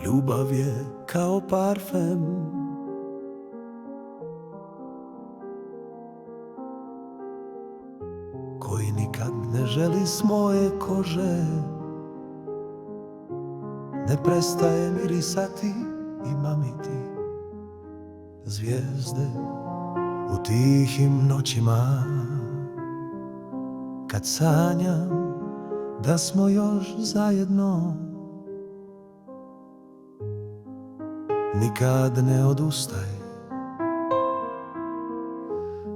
Ljubav je kao parfem, koji nikad ne želi s moje kože. Ne prestaje mirisati i mamiti zvijezde u tihim noćima, kad sanjam da smo još zajedno. Nikad ne odustaj,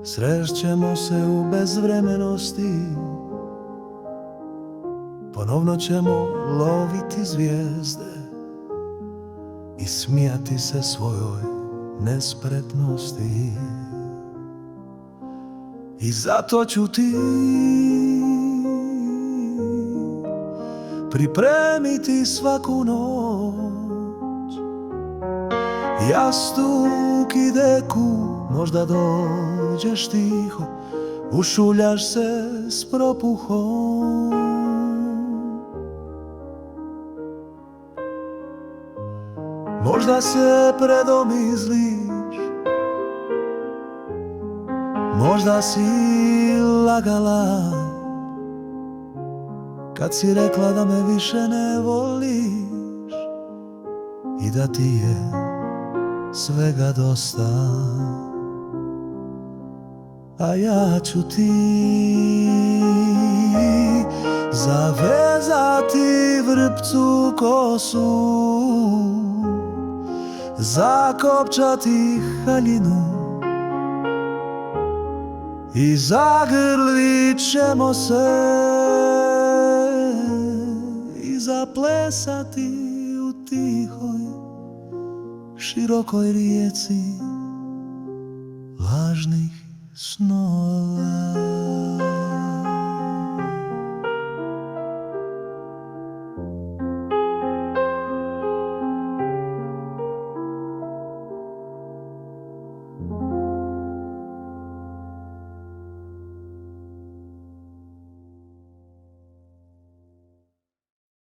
srećemo se u bezvremenosti. Ponovno ćemo loviti zvijezde i smijati se svojoj nespretnosti. I zato ću ti pripremiti svaku noć jastuk i deku. Možda dođeš tiho, ušuljaš se s propuhom. Možda se predomisliš, možda si lagala kad si rekla da me više ne voliš i da ti je svega dosta. A ja ću ti zavezati vrpcu kosu, zakopčati haljinu i zagrlit ćemo se i zaplesati u tihoj, širokoj rijeci lažnih snova.